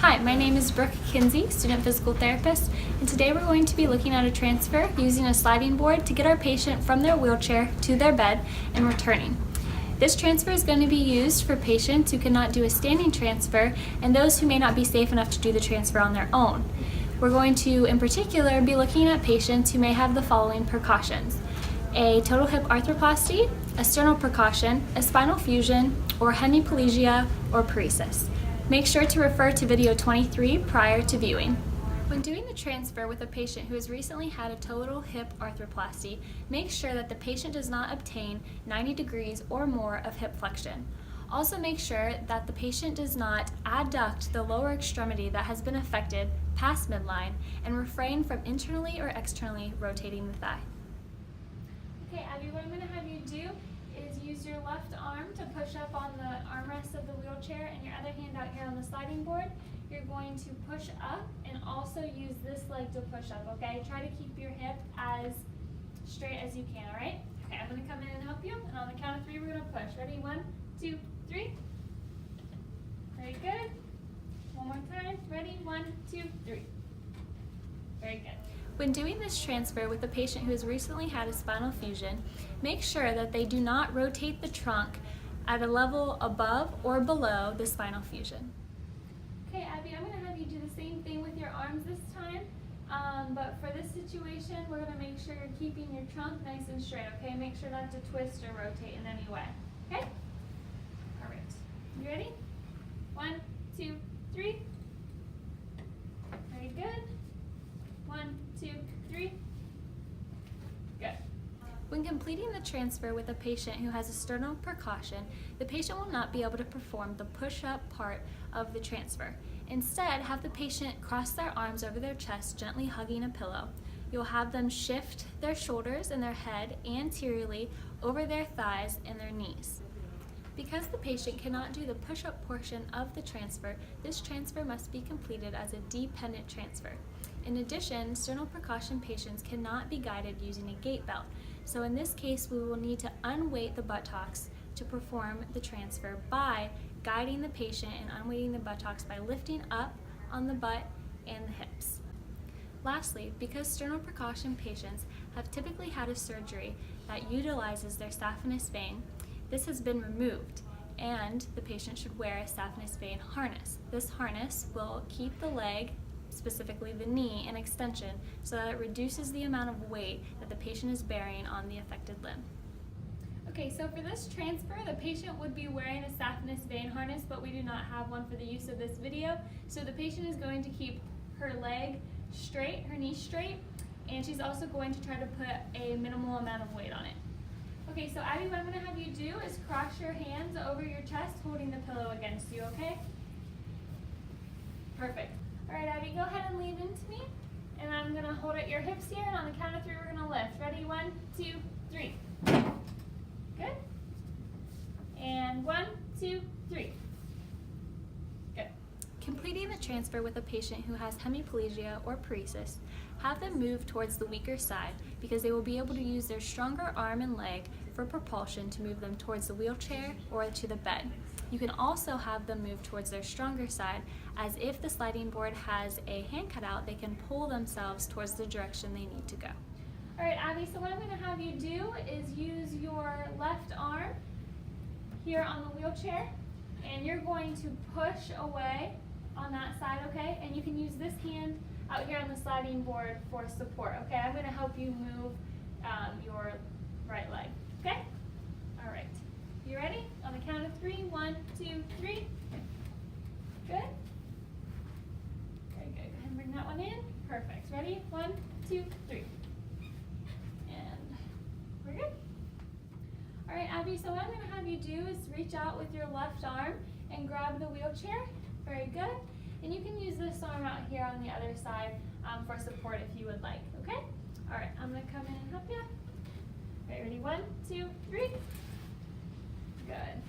Hi, my name is Brooke Kinsey, student physical therapist, and today we're going to be looking at a transfer using a sliding board to get our patient from their wheelchair to their bed and returning. This transfer is going to be used for patients who cannot do a standing transfer and those who may not be safe enough to do the transfer on their own. We're going to, in particular, be looking at patients who may have the following precautions: a total hip arthroplasty, a sternal precaution, a spinal fusion, or hemiplegia or paresis. Make sure to refer to video 23 prior to viewing. When doing the transfer with a patient who has recently had a total hip arthroplasty, make sure that the patient does not obtain 90 degrees or more of hip flexion. Also make sure that the patient does not adduct the lower extremity that has been affected past midline and refrain from internally or externally rotating the thigh. Okay, Abby, what I'm going to have you do is use your left arm to push up on the armrest of the wheelchair and your other hand out here on the sliding board. You're going to push up and also use this leg to push up, okay? Try to keep your hip as straight as you can, all right? Okay, I'm going to come in and help you, and on the count of 3, we're going to push. Ready? 1, 2, 3. Very good. One more time. Ready? 1, 2, 3. Very good. When doing this transfer with a patient who has recently had a spinal fusion, make sure that they do not rotate the trunk at a level above or below the spinal fusion. Okay, Abby, I'm going to have you do the same thing with your arms this time, but for this situation, we're going to make sure you're keeping your trunk nice and straight, okay? Make sure not to twist or rotate in any way, okay? All right, you ready? 1, 2, 3. Very good. 1, 2, 3. Good. When completing the transfer with a patient who has a sternal precaution, the patient will not be able to perform the push-up part of the transfer. Instead, have the patient cross their arms over their chest, gently hugging a pillow. You'll have them shift their shoulders and their head anteriorly over their thighs and their knees. Because the patient cannot do the push-up portion of the transfer, this transfer must be completed as a dependent transfer. In addition, sternal precaution patients cannot be guided using a gait belt. So in this case, we will need to unweight the buttocks to perform the transfer by guiding the patient and unweighting the buttocks by lifting up on the butt and the hips. Lastly, because sternal precaution patients have typically had a surgery that utilizes their saphenous vein, this has been removed, and the patient should wear a saphenous vein harness. This harness will keep the leg, specifically the knee, in extension so that it reduces the amount of weight that the patient is bearing on the affected limb. Okay, so for this transfer, the patient would be wearing a saphenous vein harness, but we do not have one for the use of this video. So the patient is going to keep her leg straight, her knee straight, and she's also going to try to put a minimal amount of weight on it. Okay, so Abby, what I'm going to have you do is cross your hands over your chest, holding the pillow against you, okay? Perfect. All right, Abby, go ahead and lean into me, and I'm going to hold at your hips here, and on the count of 3, we're going to lift. Ready? 1, 2, 3. Good. And 1, 2, 3. Good. Completing the transfer with a patient who has hemiplegia or paresis, have them move towards the weaker side because they will be able to use their stronger arm and leg for propulsion to move them towards the wheelchair or to the bed. You can also have them move towards their stronger side, as if the sliding board has a hand cutout, they can pull themselves towards the direction they need to go. All right, Abby, so what I'm going to have you do is use your left arm here on the wheelchair, and you're going to push away on that side, okay? And you can use this hand out here on the sliding board for support, okay? I'm going to help you move your right leg, okay? All right. You ready? On the count of 3, 1, 2, 3. Good. Very good. Go ahead and bring that one in. Perfect. Ready? 1, 2, 3. And we're good. All right, Abby, so what I'm going to have you do is reach out with your left arm and grab the wheelchair. Very good. And you can use this arm out here on the other side for support if you would like, okay? All right, I'm going to come in and help you. All right, ready? 1, 2, 3. Good.